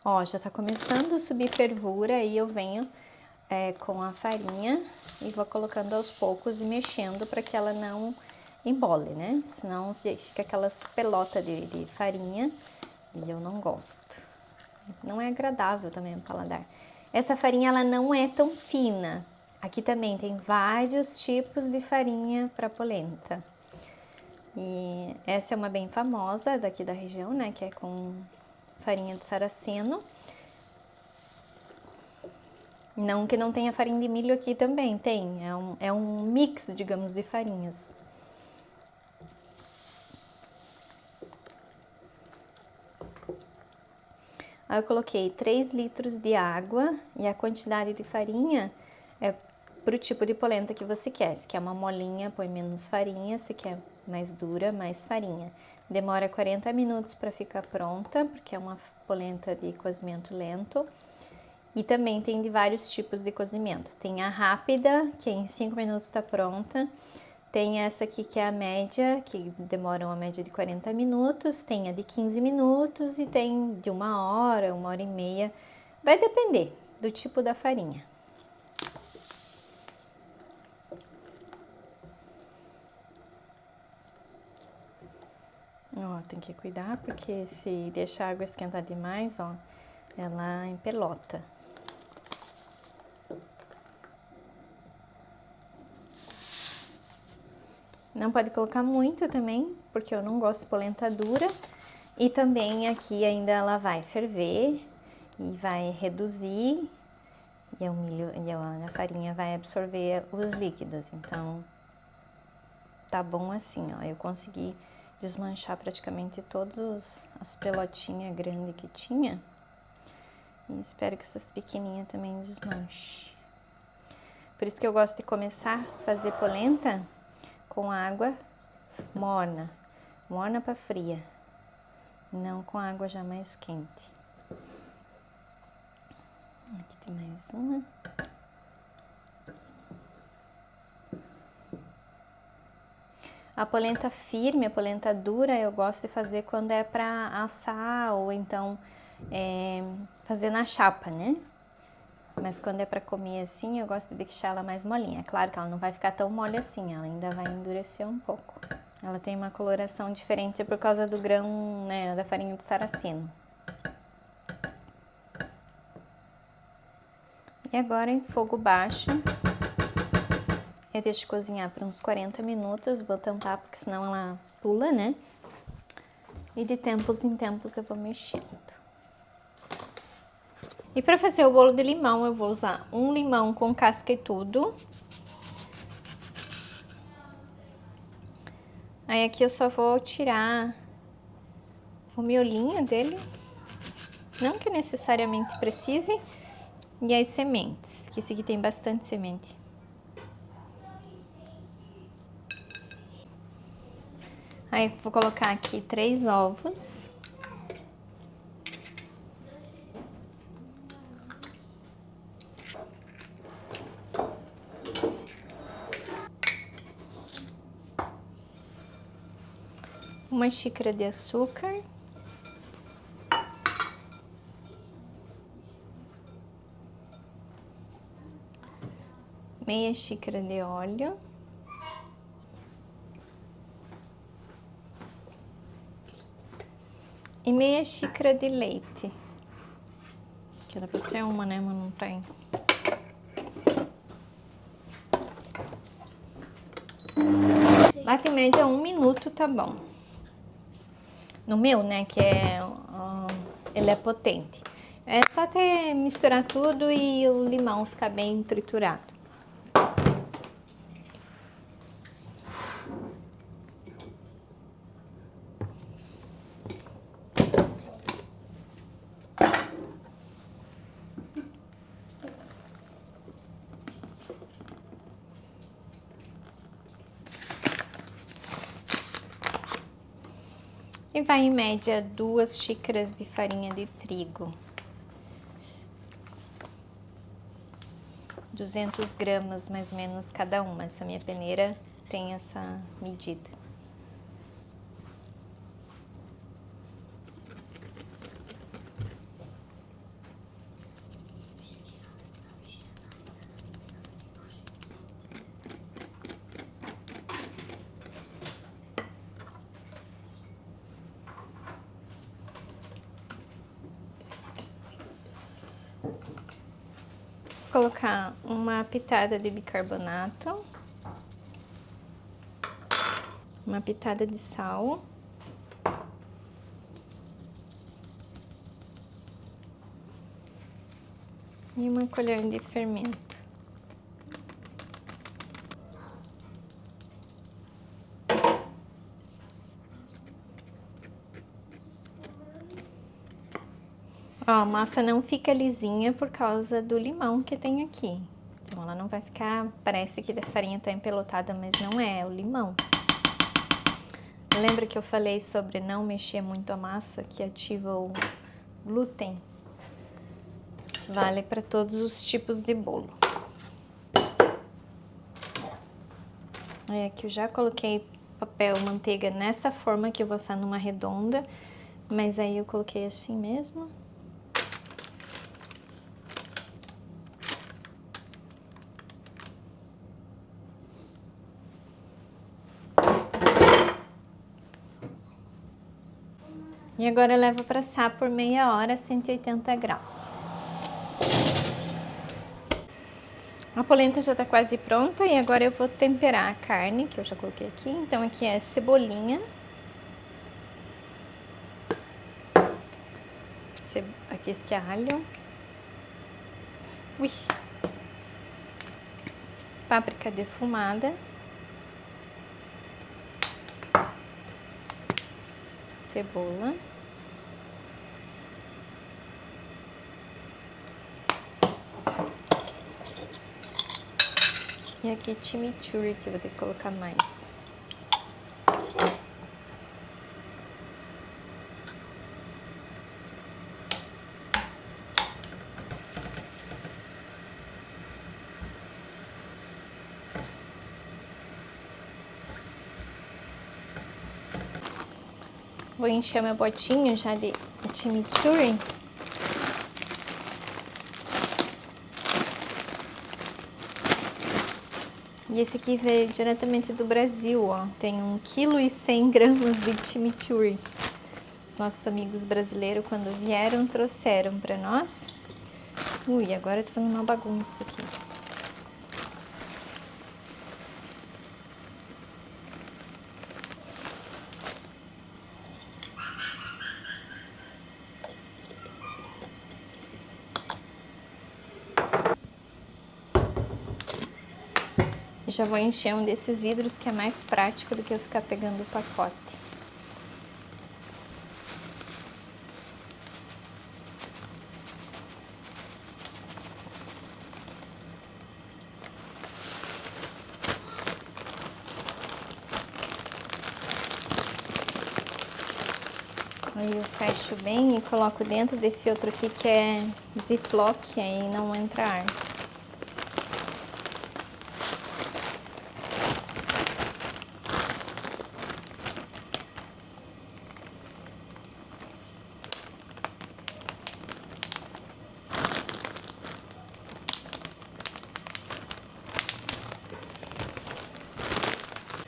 Ó, já tá começando a subir fervura, aí eu venho com a farinha e vou colocando aos poucos e mexendo para que ela não embole, né? Senão fica aquelas pelotas de farinha e eu não gosto. Não é agradável também o paladar. Essa farinha, ela não é tão fina. Aqui também tem vários tipos de farinha para polenta. E essa é uma bem famosa daqui da região, né? Que é com farinha de saraceno. Não que não tenha farinha de milho aqui também, tem. É um mix, digamos, de farinhas. Aí eu coloquei 3 litros de água e a quantidade de farinha é pro tipo de polenta que você quer. Se quer uma molinha, põe menos farinha. Se quer mais dura, mais farinha. Demora 40 minutos para ficar pronta, porque é uma polenta de cozimento lento. E também tem de vários tipos de cozimento. Tem a rápida, que em 5 minutos está pronta. Tem essa aqui que é a média, que demora uma média de 40 minutos. Tem a de 15 minutos e tem de 1 hora e meia. Vai depender do tipo da farinha. Ó, tem que cuidar porque se deixar a água esquentar demais, ó, ela empelota. Não pode colocar muito também, porque eu não gosto de polenta dura. E também aqui ainda ela vai ferver e vai reduzir. E o milho e a farinha vai absorver os líquidos. Então, tá bom assim, ó. Eu consegui desmanchar praticamente todas as pelotinhas grandes que tinha. E espero que essas pequenininhas também desmanche. Por isso que eu gosto de começar a fazer polenta com água morna, morna para fria, não com água já mais quente. Aqui tem mais uma. A polenta firme, a polenta dura, eu gosto de fazer quando é para assar ou então fazer na chapa, né? Mas quando é para comer assim, eu gosto de deixar ela mais molinha. Claro que ela não vai ficar tão mole assim, ela ainda vai endurecer um pouco. Ela tem uma coloração diferente por causa do grão, né, da farinha de saraceno. E agora em fogo baixo, eu deixo cozinhar por uns 40 minutos, vou tampar porque senão ela pula, né? E de tempos em tempos eu vou mexendo. E para fazer o bolo de limão, eu vou usar um limão com casca e tudo. Aí aqui eu só vou tirar o miolinho dele, não que necessariamente precise, e as sementes, que esse aqui tem bastante semente. Aí vou colocar aqui 3 ovos. Uma xícara de açúcar. Meia xícara de óleo. E meia xícara de leite. Que era pra ser uma, né? Mas não tem. Bate em média 1 minuto, tá bom. No meu, né, que ele é potente. É só até misturar tudo e o limão ficar bem triturado. E vai em média 2 xícaras de farinha de trigo. 200 gramas mais ou menos cada uma. Essa minha peneira tem essa medida. colocar uma pitada de bicarbonato, uma pitada de sal e uma colher de fermento. Ó, a massa não fica lisinha por causa do limão que tem aqui. Então, ela não vai ficar... Parece que a farinha tá empelotada, mas não é, é o limão. Lembra que eu falei sobre não mexer muito a massa, que ativa o glúten? Vale para todos os tipos de bolo. Aí aqui eu já coloquei papel manteiga nessa forma que eu vou assar numa redonda, mas aí eu coloquei assim mesmo. E agora eu levo para assar por meia hora a 180 graus. A polenta já tá quase pronta e agora eu vou temperar a carne, que eu já coloquei aqui. Então aqui é cebolinha. Aqui esse é alho. Ui. Páprica defumada. Cebola. E aqui chimichurri, que eu vou ter que colocar mais. Vou encher meu potinho já de chimichurri. E esse aqui veio diretamente do Brasil, ó. Tem 1,1 kg de chimichurri. Os nossos amigos brasileiros, quando vieram, trouxeram pra nós. Ui, agora eu tô fazendo uma bagunça aqui. Já vou encher um desses vidros, que é mais prático do que eu ficar pegando o pacote. Aí eu fecho bem e coloco dentro desse outro aqui que é Ziploc, aí não entra ar.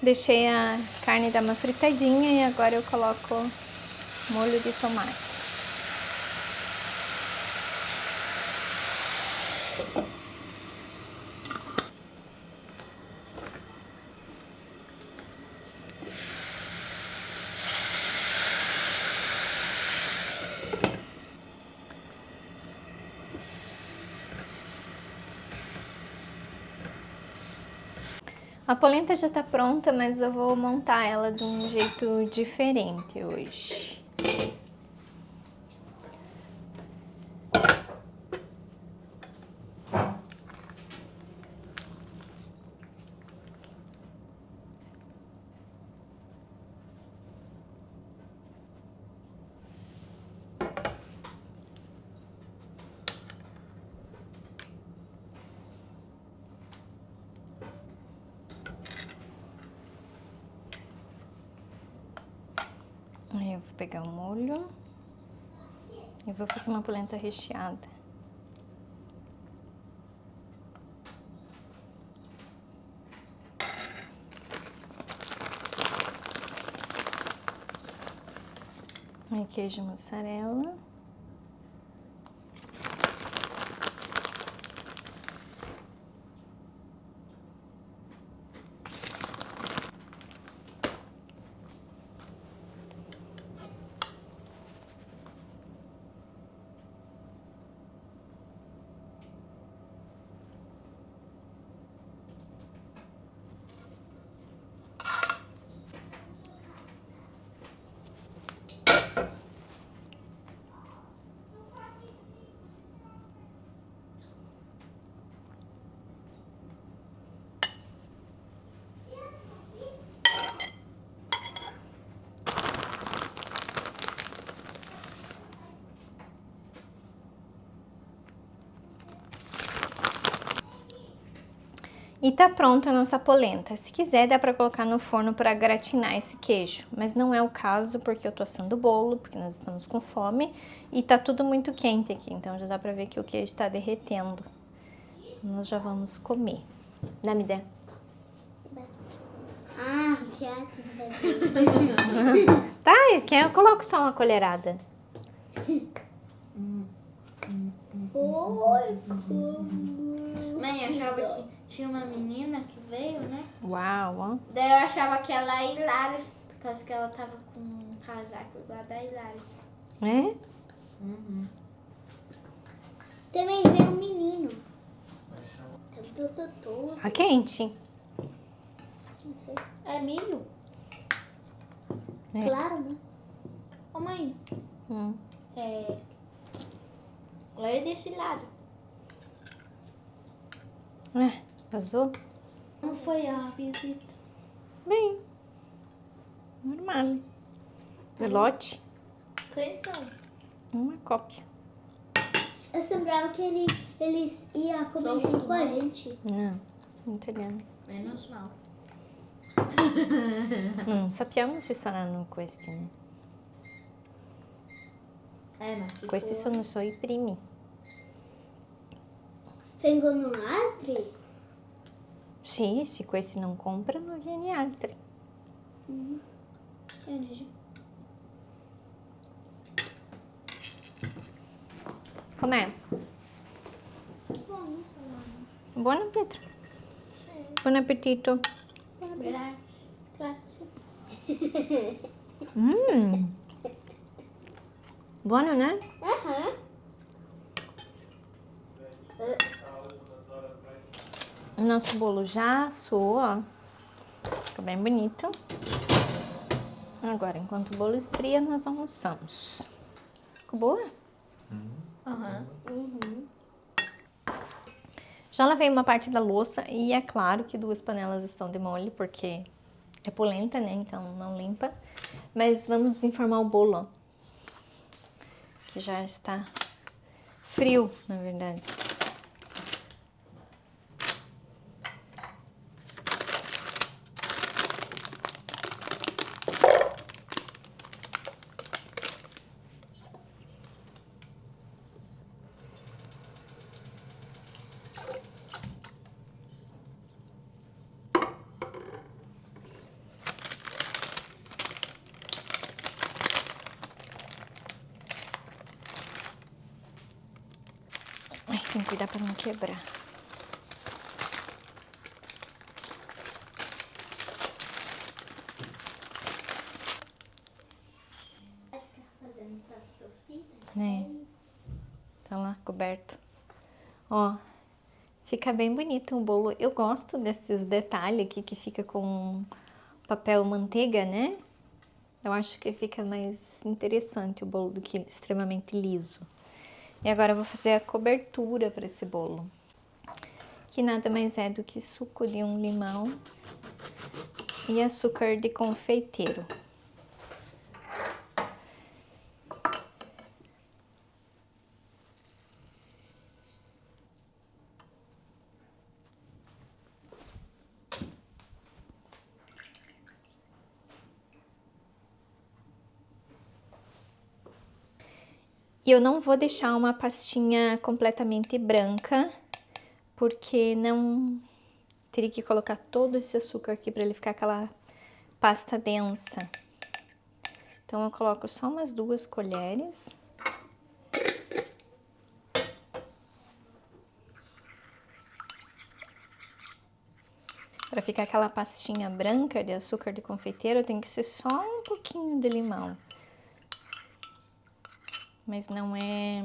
Deixei a carne dar uma fritadinha e agora eu coloco molho de tomate. A polenta já tá pronta, mas eu vou montar ela de um jeito diferente hoje. Aí eu vou pegar o molho e vou fazer uma polenta recheada. Aí queijo mussarela. E tá pronta a nossa polenta. Se quiser, dá pra colocar no forno pra gratinar esse queijo. Mas não é o caso, porque eu tô assando o bolo, porque nós estamos com fome. E tá tudo muito quente aqui, então já dá pra ver que o queijo tá derretendo. Nós já vamos comer. Dá-me ideia. Ah, teatro. Tá, eu coloco só uma colherada. Oi, mãe, eu achava que tinha uma menina que veio, né? Uau, ó. Daí eu achava que ela era Hilária, por causa que ela tava com um casaco igual da Hilária. É? Também veio um menino. Tá quente. Não sei. É milho? É. Claro, né? Ô mãe, olha desse lado. Vazou? Como foi a visita? Bem. Normal. Velote. Quem são? Uma cópia. Eu lembrava que eles iam comer junto com a gente. Não, italiano. Menos mal. Non sappiamo se saranno questi, né? Ma Questi sono só i primi. Vengono altri? Sì, se questi non comprano, viene altri. Com'è? Buono, Pietro? Buon appetito. Grazie. Grazie. Buono, né? O nosso bolo já assou, ó. Fica bem bonito. Agora, enquanto o bolo esfria, nós almoçamos. Ficou boa? Já lavei uma parte da louça e é claro que 2 panelas estão de molho, porque é polenta, né? Então não limpa. Mas vamos desenformar o bolo, ó. Que já está frio, na verdade. Ai, tem que cuidar para não quebrar. Né? Tá lá, coberto. Ó, fica bem bonito o bolo. Eu gosto desses detalhes aqui que fica com papel manteiga, né? Eu acho que fica mais interessante o bolo do que extremamente liso. E agora eu vou fazer a cobertura para esse bolo, que nada mais é do que suco de um limão e açúcar de confeiteiro. E eu não vou deixar uma pastinha completamente branca, porque não teria que colocar todo esse açúcar aqui para ele ficar aquela pasta densa. Então eu coloco só umas 2 colheres. Para ficar aquela pastinha branca de açúcar de confeiteiro, tem que ser só um pouquinho de limão. Mas não é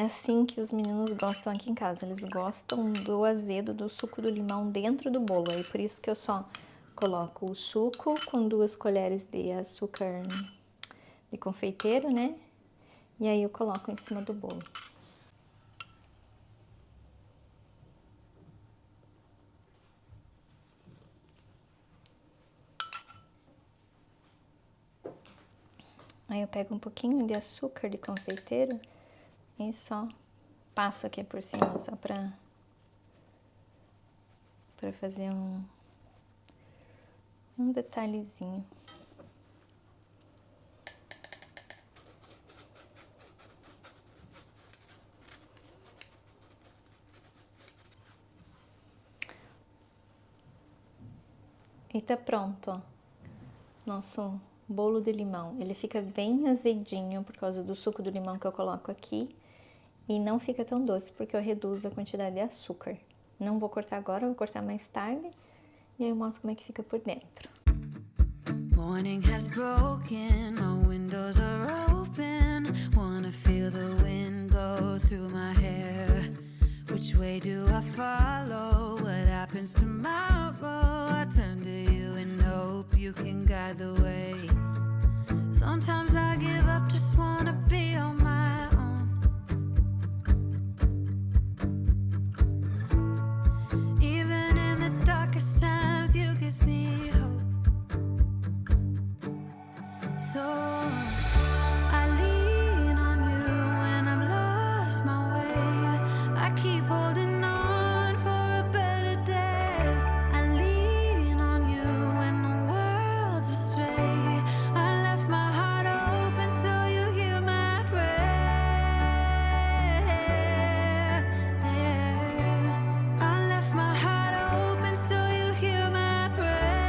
assim que os meninos gostam aqui em casa. Eles gostam do azedo do suco do limão dentro do bolo. Aí por isso que eu só coloco o suco com 2 colheres de açúcar de confeiteiro, né? E aí eu coloco em cima do bolo. Aí eu pego um pouquinho de açúcar de confeiteiro e só passo aqui por cima, só pra para fazer um detalhezinho. E tá pronto, ó, nosso bolo de limão. Ele fica bem azedinho por causa do suco do limão que eu coloco aqui. E não fica tão doce porque eu reduzo a quantidade de açúcar. Não vou cortar agora, vou cortar mais tarde. E aí eu mostro como é que fica por dentro. Morning has broken, my windows are open. Wanna feel the wind blow through my hair. Which way do I follow? What happens tomorrow? I turn to you and hope you can guide the way. Sometimes I give up, just wanna be on my own. Even in the darkest times, you give me hope. So I lean on you when I've lost my way. I keep holding on for a better day. I lean on you when the world's astray. I left my heart open so you hear my prayer. I left my heart open so you hear my prayer.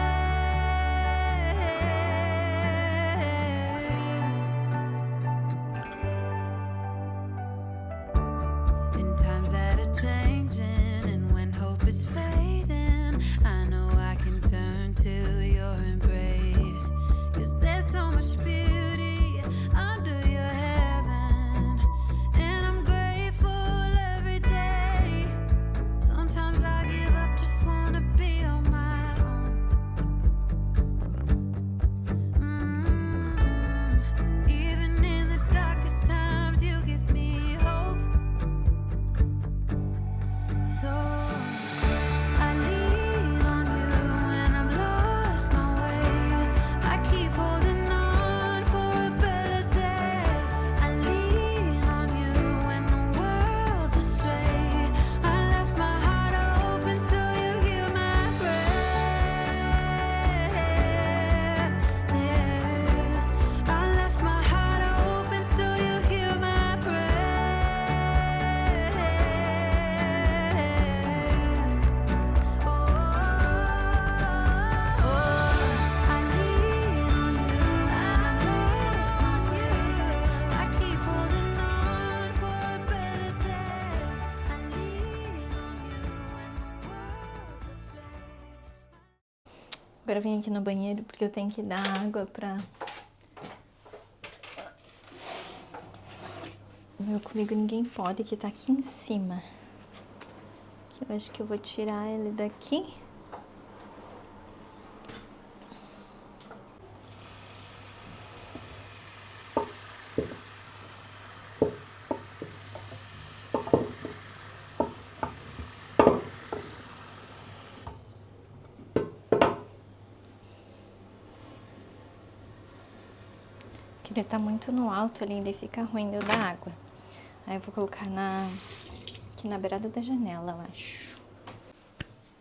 In times that are changing and when hope is fading, I know I can turn to your embrace. 'Cause there's so much beauty under your heaven, and I'm grateful every day. Sometimes I give up, just wanna be on my own. Even in the darkest times, you give me hope. So I lean on you when I've lost my way. I keep holding on for a better day. I lean on you when the world's astray. I left my heart open so you hear my prayer. I left my heart open so you hear my prayer. I lean on you and I've lost my way. I keep holding on for a better day. I lean on you when the world's astray. Agora eu vim aqui no banheiro porque eu tenho que dar água pra... O meu Comigo Ninguém Pode, que tá aqui em cima. Que eu acho que eu vou tirar ele daqui. Que ele tá muito no alto ali, ainda fica ruim de eu dar água. Aí eu vou colocar aqui na beirada da janela, eu acho.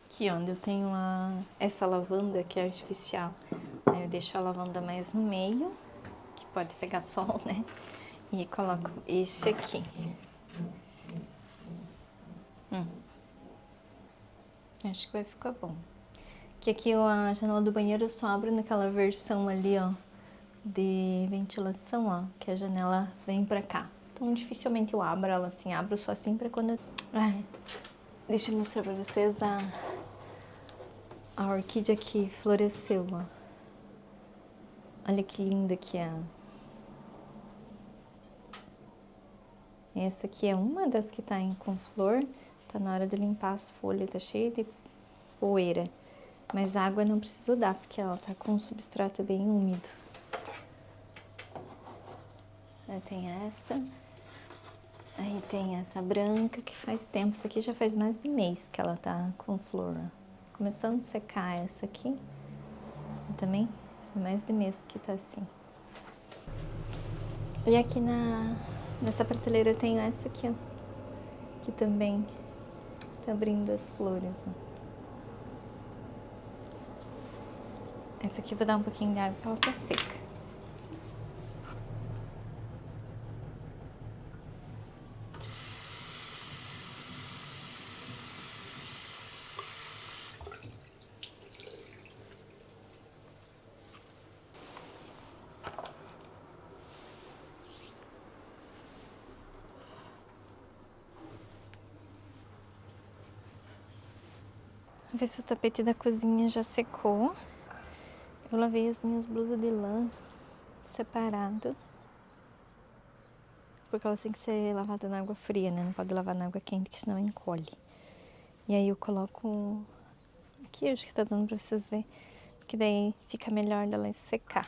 Aqui onde eu tenho essa lavanda que é artificial. Aí eu deixo a lavanda mais no meio, que pode pegar sol, né? E coloco esse aqui. Acho que vai ficar bom. Que aqui a janela do banheiro eu só abro naquela versão ali, ó, de ventilação, ó, que a janela vem pra cá. Então dificilmente eu abro ela assim, abro só assim pra quando... Ai, deixa eu mostrar pra vocês a orquídea que floresceu, ó. Olha que linda que é. Essa aqui é uma das que tá com flor. Tá na hora de limpar as folhas, tá cheia de poeira. Mas água não preciso dar, porque ela tá com um substrato bem úmido. Aí tem essa. Aí tem essa branca que faz tempo. Isso aqui já faz mais de mês que ela tá com flor. Começando a secar essa aqui. Também mais de mês que tá assim. E aqui nessa prateleira eu tenho essa aqui, ó. Que também tá abrindo as flores, ó. Essa aqui eu vou dar um pouquinho de água porque ela tá seca. Vou ver se o tapete da cozinha já secou. Eu lavei as minhas blusas de lã separado. Porque elas têm que ser lavadas na água fria, né? Não pode lavar na água quente, que senão encolhe. E aí eu coloco aqui, acho que tá dando pra vocês verem. Que daí fica melhor dela secar.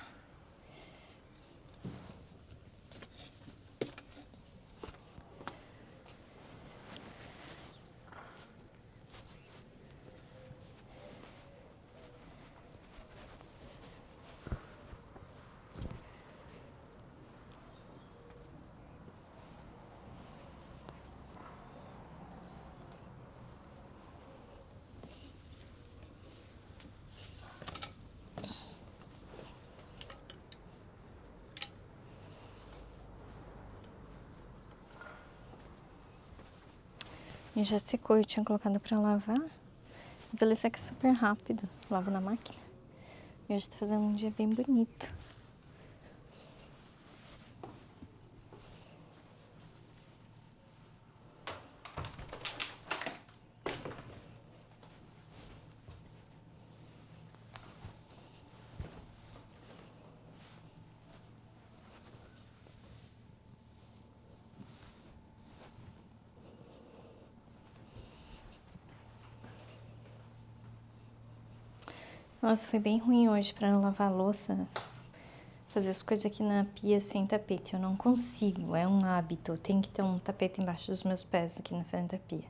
E já secou, eu tinha colocado pra lavar. Mas ele seca super rápido. Lavo na máquina. E hoje tá fazendo um dia bem bonito. Nossa, foi bem ruim hoje pra não lavar a louça. Fazer as coisas aqui na pia sem tapete. Eu não consigo, é um hábito. Tem que ter um tapete embaixo dos meus pés aqui na frente da pia.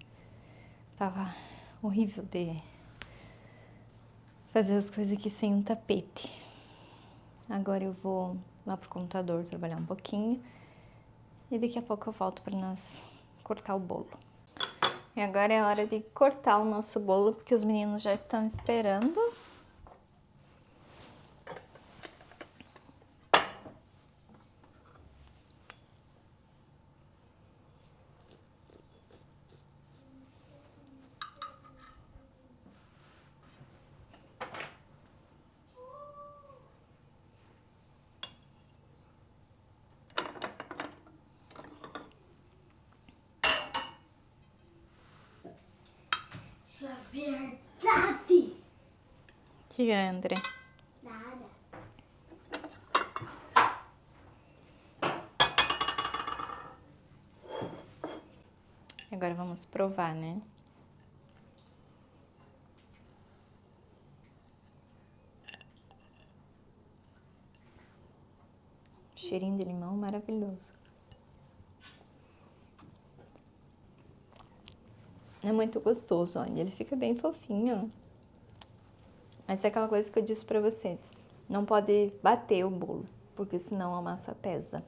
Tava horrível de fazer as coisas aqui sem um tapete. Agora eu vou lá pro computador trabalhar um pouquinho. E daqui a pouco eu volto pra nós cortar o bolo. E agora é a hora de cortar o nosso bolo, porque os meninos já estão esperando. Isso é verdade! Que é, André? Nada. Agora vamos provar, né? Cheirinho de limão maravilhoso. É muito gostoso, olha, ele fica bem fofinho. Mas é aquela coisa que eu disse pra vocês. Não pode bater o bolo, porque senão a massa pesa.